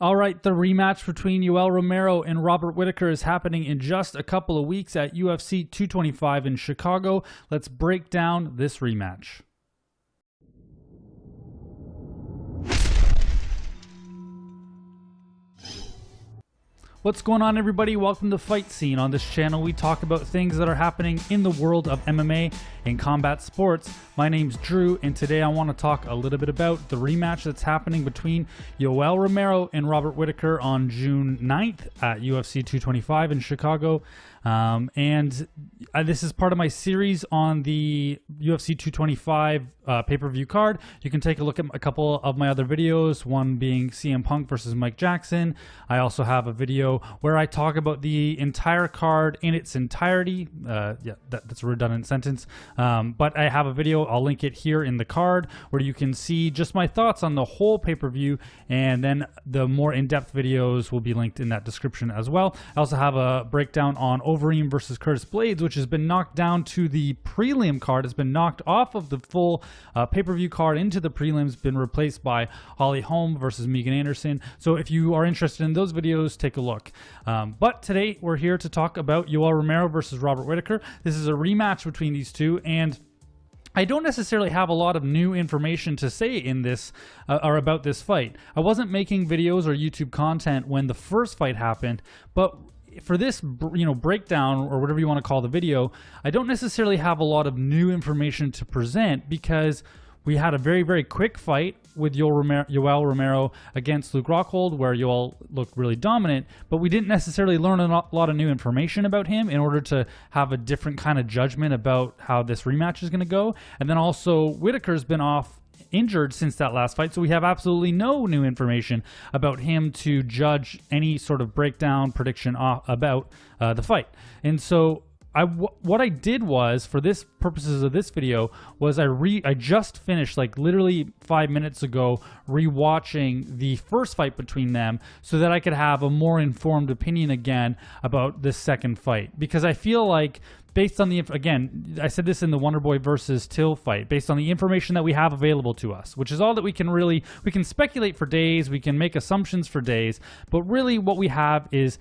All right, the rematch between Yoel Romero and Robert Whittaker is happening in just a couple of weeks at UFC 225 in Chicago. Let's break down this rematch. What's going on, everybody? Welcome to Fight Scene. On this channel, we talk about things that are happening in the world of MMA and combat sports. My name's Drew, and today I want to talk a little bit about the rematch that's happening between Yoel Romero and Robert Whittaker on June 9th at UFC 225 in Chicago. This is part of my series on the UFC 225 pay-per-view card. You can take a look at a couple of my other videos, one being CM Punk versus Mike Jackson. I also have a video where I talk about the entire card in its entirety. That's a redundant sentence. But I have a video, I'll link it here in the card, where you can see just my thoughts on the whole pay-per-view, and then the more in-depth videos will be linked in that description as well. I also have a breakdown on Overeem versus Curtis Blades, which has been knocked down to the prelim card. It's been knocked off of the full pay-per-view card into the prelims, been replaced by Holly Holm versus Megan Anderson. So if you are interested in those videos, take a look. But today we're here to talk about Yoel Romero versus Robert Whittaker. This is a rematch between these two, and I don't necessarily have a lot of new information to say in this or about this fight. I wasn't making videos or YouTube content when the first fight happened, but for this, breakdown or whatever you want to call the video, I don't necessarily have a lot of new information to present because we had a very, very quick fight with Yoel Romero against Luke Rockhold, where Yoel looked really dominant, but we didn't necessarily learn a lot of new information about him in order to have a different kind of judgment about how this rematch is going to go. And then also Whittaker's been injured since that last fight, so we have absolutely no new information about him to judge any sort of breakdown prediction about the fight. And so what I did was, for this purposes of this video, was I just finished, like literally 5 minutes ago, rewatching the first fight between them so that I could have a more informed opinion again about this second fight, because I feel like, based on again, I said this in the Wonderboy versus Till fight, based on the information that we have available to us, which is all that we can speculate for days, we can make assumptions for days, but really what we have is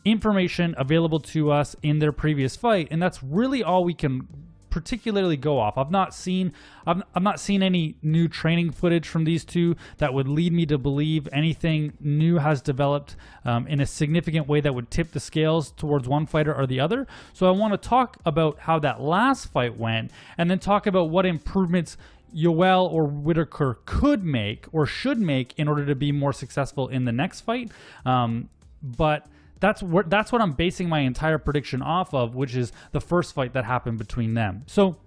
information available to us in their previous fight, and that's really all we can particularly go off. I've not seen any new training footage from these two that would lead me to believe anything new has developed in a significant way that would tip the scales towards one fighter or the other. So I want to talk about how that last fight went, and then talk about what improvements Yoel or Whittaker could make or should make in order to be more successful in the next fight. But that's what I'm basing my entire prediction off of, which is the first fight that happened between them. So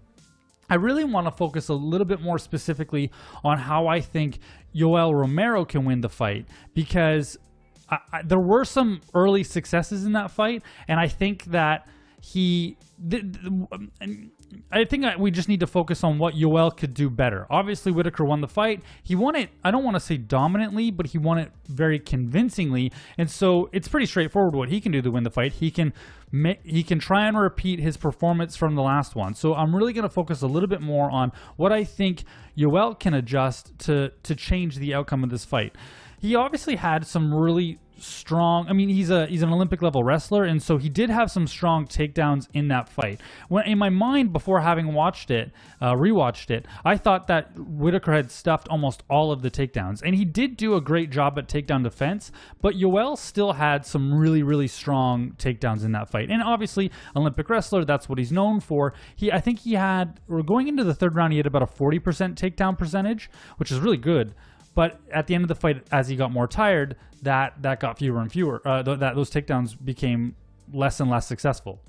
I really want to focus a little bit more specifically on how I think Yoel Romero can win the fight, because there were some early successes in that fight, and I think that we just need to focus on what Yoel could do better. Obviously, Whittaker won the fight. He won it, I don't want to say dominantly, but he won it very convincingly. And so it's pretty straightforward what he can do to win the fight. He can try and repeat his performance from the last one. So I'm really going to focus a little bit more on what I think Yoel can adjust to change the outcome of this fight. He obviously had some really strong, he's an Olympic level wrestler, and so he did have some strong takedowns in that fight. When in my mind, before having rewatched it, I thought that Whittaker had stuffed almost all of the takedowns, and he did do a great job at takedown defense, but Yoel still had some really, really strong takedowns in that fight. And obviously, Olympic wrestler, that's what he's known for. I think going into the third round, he had about a 40% takedown percentage, which is really good. But at the end of the fight, as he got more tired, that got fewer and fewer. Those takedowns became less and less successful.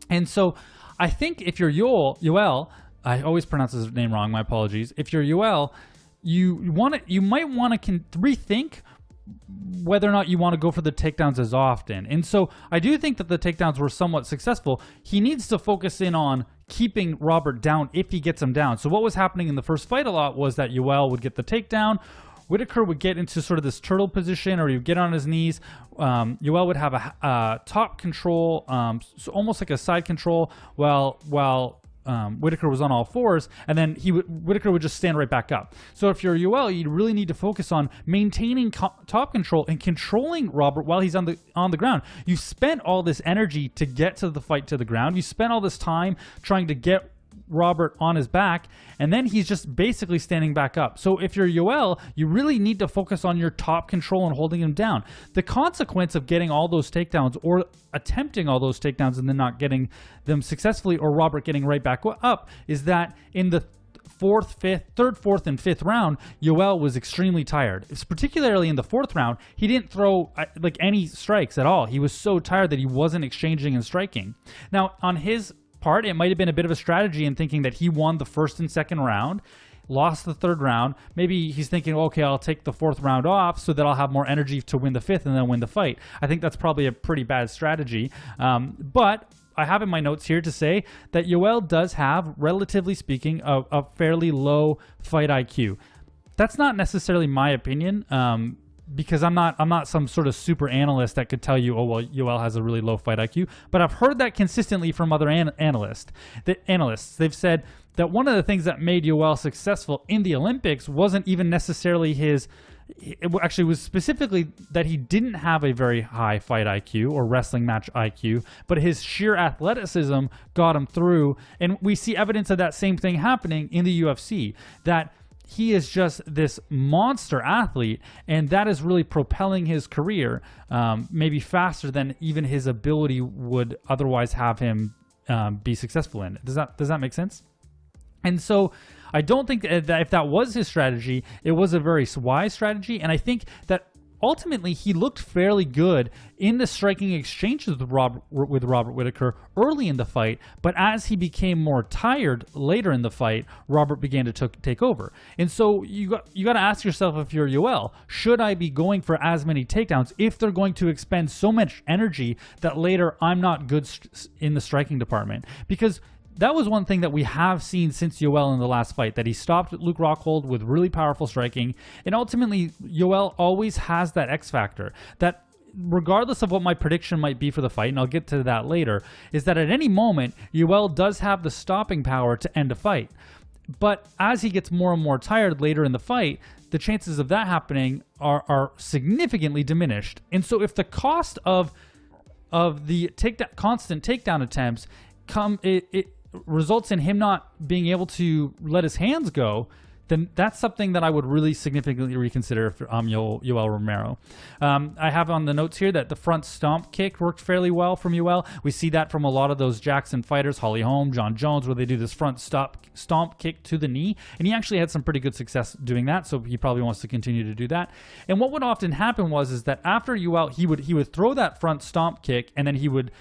And so I think if you're Yoel, I always pronounce his name wrong, my apologies. If you're Yoel, you might want to rethink whether or not you want to go for the takedowns as often. And so I do think that the takedowns were somewhat successful. He needs to focus in on keeping Robert down if he gets him down. So what was happening in the first fight a lot was that Yoel would get the takedown, Whittaker would get into sort of this turtle position, or he would get on his knees. Yoel would have a top control, so almost like a side control, while Whittaker was on all fours, and then Whittaker would just stand right back up. So if you're Yoel, you really need to focus on maintaining top control and controlling Robert while he's on the ground. You spent all this energy to get to the fight to the ground. You spent all this time trying to get Robert on his back, and then he's just basically standing back up. So if you're Yoel, you really need to focus on your top control and holding him down. The consequence of getting all those takedowns or attempting all those takedowns and then not getting them successfully, or Robert getting right back up, is that in the third, fourth, and fifth round, Yoel was extremely tired. It's particularly in the fourth round, he didn't throw like any strikes at all. He was so tired that he wasn't exchanging and striking. Now, on his part, it might have been a bit of a strategy in thinking that he won the first and second round, lost the third round. Maybe he's thinking, okay, I'll take the fourth round off so that I'll have more energy to win the fifth and then win the fight. I think that's probably a pretty bad strategy. But I have in my notes here to say that Yoel does have, relatively speaking, a fairly low fight IQ. That's not necessarily my opinion. Because I'm not some sort of super analyst that could tell you, oh, well, Yoel has a really low fight IQ. But I've heard that consistently from other analysts. They've said that one of the things that made Yoel successful in the Olympics wasn't even necessarily it actually was specifically that he didn't have a very high fight IQ or wrestling match IQ, but his sheer athleticism got him through. And we see evidence of that same thing happening in the UFC, that he is just this monster athlete, and that is really propelling his career maybe faster than even his ability would otherwise have him be successful in. Does that make sense? And so I don't think that if that was his strategy, it was a very wise strategy. And I think that ultimately he looked fairly good in the striking exchanges with Robert Whittaker early in the fight. But as he became more tired later in the fight, Robert began to take over. And so you got to ask yourself, if you're Yoel, should I be going for as many takedowns if they're going to expend so much energy that later I'm not good in the striking department? Because that was one thing that we have seen since Yoel in the last fight, that he stopped Luke Rockhold with really powerful striking. And ultimately, Yoel always has that X factor that, regardless of what my prediction might be for the fight, and I'll get to that later, is that at any moment, Yoel does have the stopping power to end a fight. But as he gets more and more tired later in the fight, the chances of that happening are significantly diminished. And so if the cost of the constant takedown attempts it results in him not being able to let his hands go, then that's something that I would really significantly reconsider if I'm Yoel Romero. I have on the notes here that the front stomp kick worked fairly well from Yoel. We see that from a lot of those Jackson fighters, Holly Holm, John Jones, where they do this front stomp kick to the knee. And he actually had some pretty good success doing that, so he probably wants to continue to do that. And what would often happen is that after Yoel, he would throw that front stomp kick, and then he would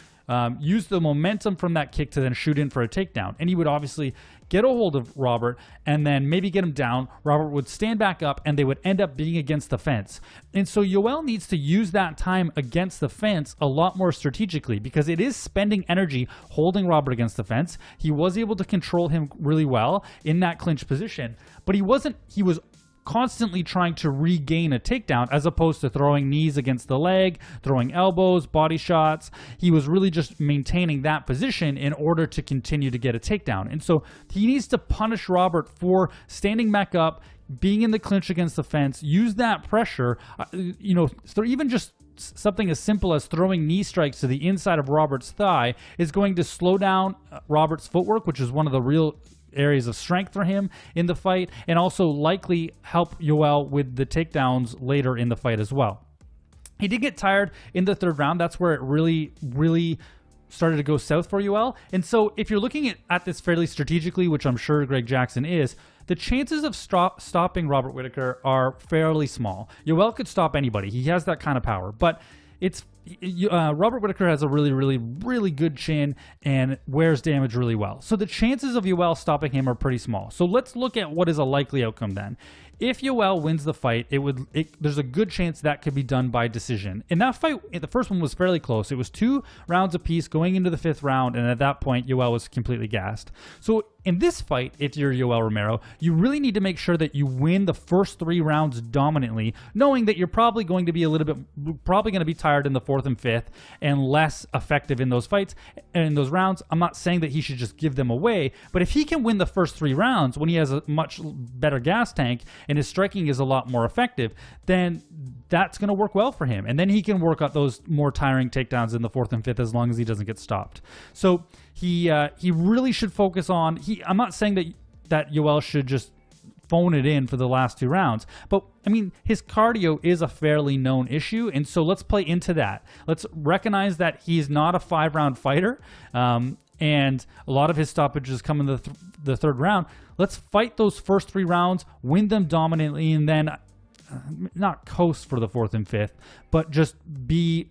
use the momentum from that kick to then shoot in for a takedown. And he would obviously get a hold of Robert and then maybe get him down. Robert would stand back up and they would end up being against the fence. And so Yoel needs to use that time against the fence a lot more strategically, because it is spending energy holding Robert against the fence. He was able to control him really well in that clinch position, but he was constantly trying to regain a takedown, as opposed to throwing knees against the leg, throwing elbows, body shots. He was really just maintaining that position in order to continue to get a takedown. And so he needs to punish Robert for standing back up, being in the clinch against the fence, use that pressure, even just something as simple as throwing knee strikes to the inside of Robert's thigh is going to slow down Robert's footwork, which is one of the real areas of strength for him in the fight, and also likely help Yoel with the takedowns later in the fight as well. He did get tired in the third round. That's where it really, really started to go south for Yoel. And so if you're looking at this fairly strategically, which I'm sure Greg Jackson is, the chances of stopping Robert Whittaker are fairly small. Yoel could stop anybody. He has that kind of power, but Robert Whittaker has a really, really, really good chin and wears damage really well. So the chances of Yoel stopping him are pretty small. So let's look at what is a likely outcome then. If Yoel wins the fight, there's a good chance that could be done by decision. In that fight, the first one was fairly close. It was 2 rounds apiece going into the 5th round, and at that point, Yoel was completely gassed. So in this fight, if you're Yoel Romero, you really need to make sure that you win the first 3 rounds dominantly, knowing that you're probably going to be tired in the fourth and fifth and less effective in those fights and in those rounds. I'm not saying that he should just give them away, but if he can win the first 3 rounds when he has a much better gas tank and his striking is a lot more effective, then that's going to work well for him. And then he can work out those more tiring takedowns in the fourth and fifth as long as he doesn't get stopped. So he really should focus on, I'm not saying that Yoel should just phone it in for the last 2 rounds, but I mean, his cardio is a fairly known issue, and so let's play into that. Let's recognize that he's not a 5-round fighter, and a lot of his stoppages come in the 3rd round. Let's fight those first 3 rounds, win them dominantly, and then not coast for the 4th and 5th, but just be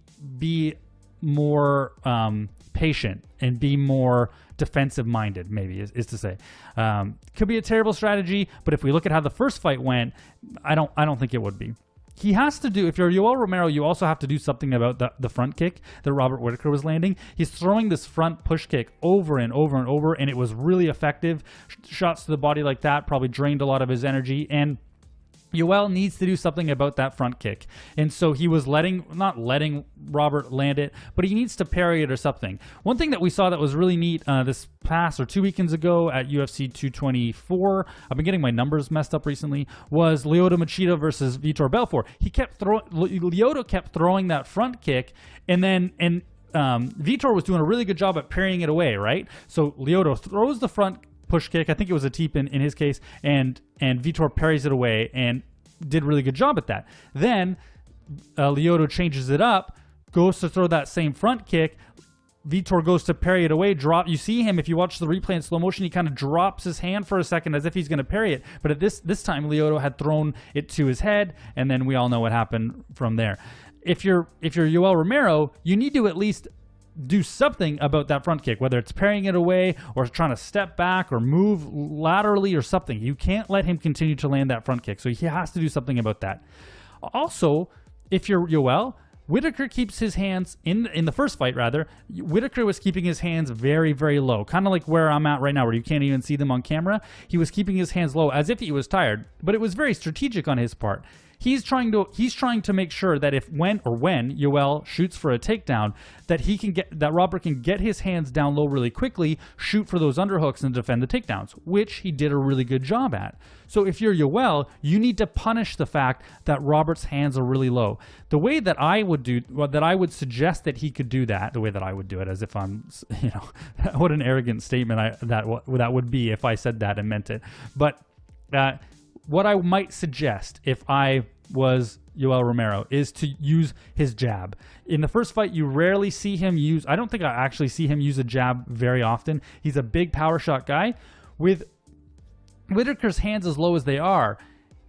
more patient and be more defensive minded, maybe is to say. Could be a terrible strategy, but if we look at how the first fight went, I don't think it would be. He has to do, if you're Yoel Romero, you also have to do something about the front kick that Robert Whittaker was landing. He's throwing this front push kick over and over and over, and it was really effective. Shots to the body like that probably drained a lot of his energy, and Yoel needs to do something about that front kick. And so he was not letting Robert land it, but he needs to parry it or something. One thing that we saw that was really neat this past or 2 weekends ago at UFC 224, I've been getting my numbers messed up recently, was Lyoto Machida versus Vitor Belfort. Lyoto kept throwing that front kick, and Vitor was doing a really good job at parrying it away, right? So Lyoto throws the front push kick, I think it was a teep in his case, and Vitor parries it away and did a really good job at that. Then Lyoto changes it up, goes to throw that same front kick. Vitor goes to parry it away, you see him, if you watch the replay in slow motion, he kind of drops his hand for a second as if he's going to parry it, but at this time Lyoto had thrown it to his head, and then we all know what happened from there. If you're Yoel Romero, you need to at least do something about that front kick, whether it's parrying it away or trying to step back or move laterally or something. You can't let him continue to land that front kick, so he has to do something about that. Also, if you're Yoel, Whittaker keeps his hands, in the first fight rather, Whittaker was keeping his hands very, very low, kind of like where I'm at right now, where you can't even see them on camera. He was keeping his hands low as if he was tired, but it was very strategic on his part. He's trying to make sure that when Yoel shoots for a takedown, that Robert can get his hands down low really quickly, shoot for those underhooks and defend the takedowns, which he did a really good job at. So if you're Yoel, you need to punish the fact that Robert's hands are really low. The way that I would suggest that he could do that, the way that I would do it, as if I'm, what an arrogant statement that would be if I said that and meant it. But what I might suggest if I was Yoel Romero is to use his jab. In the first fight, you rarely see him use, I don't think I actually see him use a jab very often. He's a big power shot guy. With Whittaker's hands as low as they are,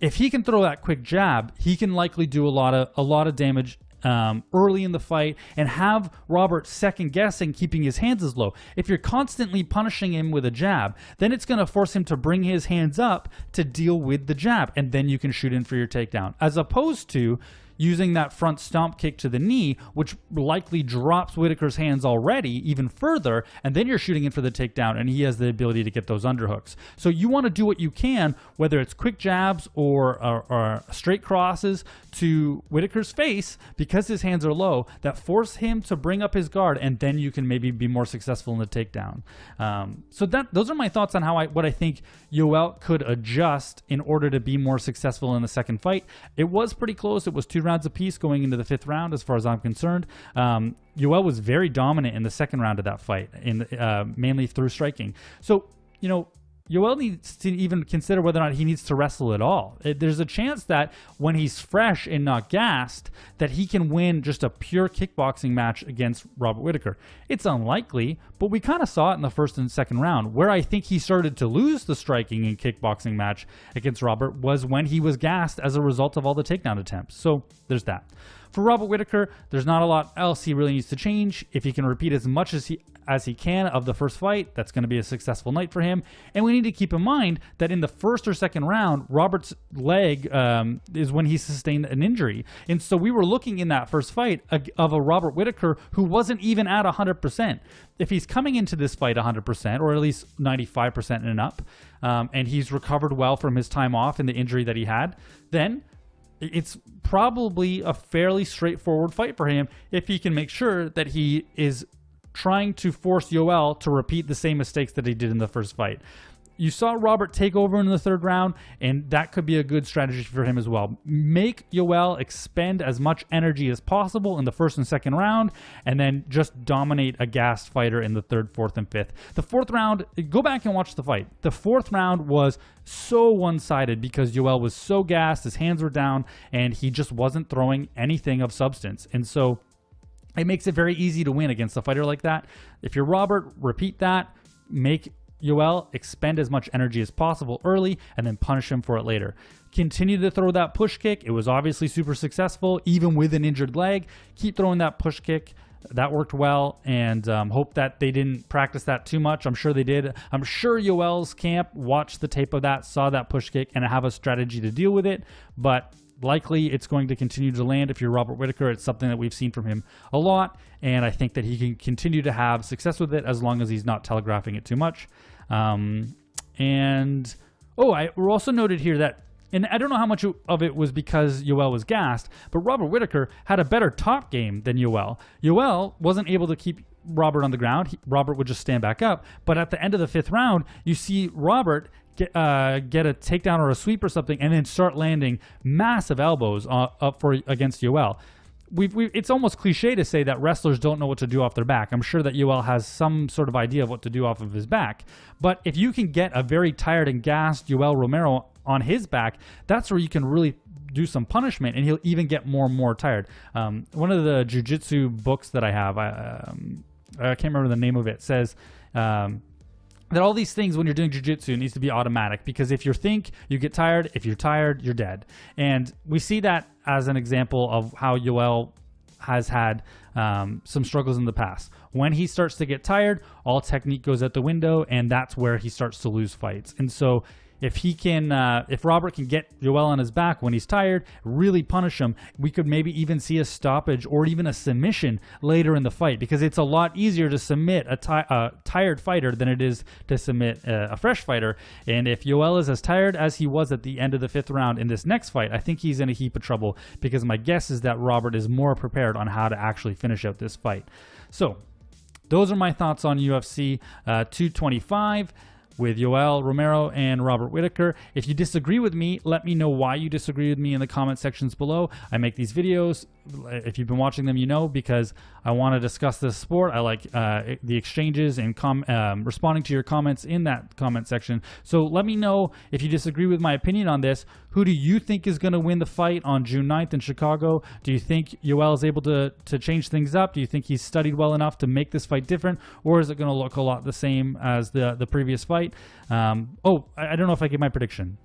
if he can throw that quick jab, he can likely do a lot of damage early in the fight and have Robert second guessing keeping his hands as low. If you're constantly punishing him with a jab, then it's going to force him to bring his hands up to deal with the jab, and then you can shoot in for your takedown, as opposed to using that front stomp kick to the knee, which likely drops Whittaker's hands already even further, and then you're shooting in for the takedown, and he has the ability to get those underhooks. So you want to do what you can, whether it's quick jabs or straight crosses to Whittaker's face, because his hands are low, that force him to bring up his guard, and then you can maybe be more successful in the takedown. So those are my thoughts on what I think Yoel could adjust in order to be more successful in the second fight. It was pretty close. It was 2 rounds apiece going into the 5th round, as far as I'm concerned. Yoel was very dominant in the second round of that fight, mainly through striking. So, Yoel needs to even consider whether or not he needs to wrestle at all. There's a chance that when he's fresh and not gassed, that he can win just a pure kickboxing match against Robert Whittaker. It's unlikely, but we kind of saw it in the first and second round. Where I think he started to lose the striking and kickboxing match against Robert was when he was gassed as a result of all the takedown attempts. So there's that. For Robert Whittaker, there's not a lot else he really needs to change. If he can repeat as much as he can of the first fight, that's going to be a successful night for him. And we need to keep in mind that in the first or second round, Robert's leg is when he sustained an injury. And so we were looking in that first fight of a Robert Whittaker who wasn't even at 100%. If he's coming into this fight 100%, or at least 95% and up, and he's recovered well from his time off and the injury that he had, then it's probably a fairly straightforward fight for him if he can make sure that he is trying to force Yoel to repeat the same mistakes that he did in the first fight. You saw Robert take over in the third round, and that could be a good strategy for him as well. Make Yoel expend as much energy as possible in the first and second round, and then just dominate a gassed fighter in the third, fourth, and fifth. The fourth round, go back and watch the fight. The fourth round was so one-sided because Yoel was so gassed, his hands were down, and he just wasn't throwing anything of substance. And so it makes it very easy to win against a fighter like that. If you're Robert, repeat that. Make Yoel expend as much energy as possible early and then punish him for it later. Continue to throw that push kick. It was obviously super successful, even with an injured leg. Keep throwing that push kick. That worked well, and hope that they didn't practice that too much. I'm sure they did. I'm sure Yoel's camp watched the tape of that, saw that push kick, and have a strategy to deal with it, but likely it's going to continue to land. If you're Robert Whittaker, it's something that we've seen from him a lot, and I think that he can continue to have success with it as long as he's not telegraphing it too much. We're also noted here that, and I don't know how much of it was because Yoel was gassed, but Robert Whittaker had a better top game than Yoel. Yoel wasn't able to keep Robert on the ground. Robert would just stand back up. But at the end of the fifth round, you see Robert get a takedown or a sweep or something, and then start landing massive elbows against Yoel. It's almost cliche to say that wrestlers don't know what to do off their back. I'm sure that Yoel has some sort of idea of what to do off of his back. But if you can get a very tired and gassed Yoel Romero on his back, that's where you can really do some punishment, and he'll even get more and more tired. One of the jiu-jitsu books that I have, I can't remember the name of it, says that all these things when you're doing jiu-jitsu needs to be automatic, because if you think, you get tired. If you're tired, you're dead. And we see that as an example of how Yoel has had some struggles in the past. When he starts to get tired, all technique goes out the window, and that's where he starts to lose fights. And so if Robert can get Yoel on his back when he's tired, really punish him, we could maybe even see a stoppage or even a submission later in the fight, because it's a lot easier to submit a tired fighter than it is to submit a fresh fighter. And if Yoel is as tired as he was at the end of the fifth round in this next fight, I think he's in a heap of trouble, because my guess is that Robert is more prepared on how to actually finish out this fight. So those are my thoughts on UFC 225. With Yoel Romero and Robert Whittaker. If you disagree with me, let me know why you disagree with me in the comment sections below. I make these videos, if you've been watching them, you know, because I want to discuss this sport. I like the exchanges and responding to your comments in that comment section. So let me know if you disagree with my opinion on this. Who do you think is going to win the fight on June 9th in Chicago? Do you think Yoel is able to change things up? Do you think he's studied well enough to make this fight different? Or is it going to look a lot the same as the previous fight? I don't know if I give my prediction.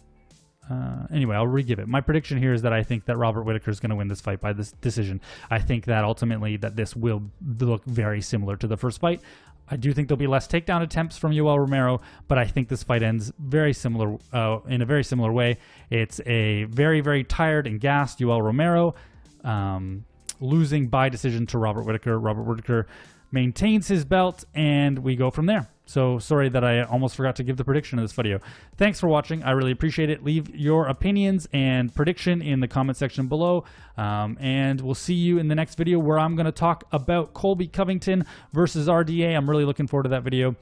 Anyway, I'll re-give it. My prediction here is that I think that Robert Whittaker is going to win this fight by this decision. I think that ultimately that this will look very similar to the first fight. I do think there'll be less takedown attempts from Yoel Romero, but I think this fight ends very similar in a very similar way. It's a very, very tired and gassed Yoel Romero losing by decision to Robert Whittaker. Robert Whittaker maintains his belt, and we go from there. So sorry that I almost forgot to give the prediction of this video. Thanks for watching. I really appreciate it. Leave your opinions and prediction in the comment section below. And we'll see you in the next video, where I'm going to talk about Colby Covington versus RDA. I'm really looking forward to that video.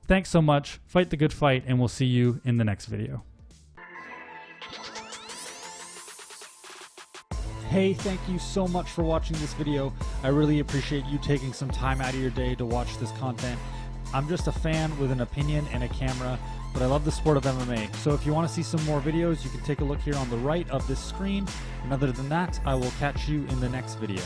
Thanks so much. Fight the good fight, and we'll see you in the next video. Hey, thank you so much for watching this video. I really appreciate you taking some time out of your day to watch this content. I'm just a fan with an opinion and a camera, but I love the sport of MMA. So if you want to see some more videos, you can take a look here on the right of this screen. And other than that, I will catch you in the next video.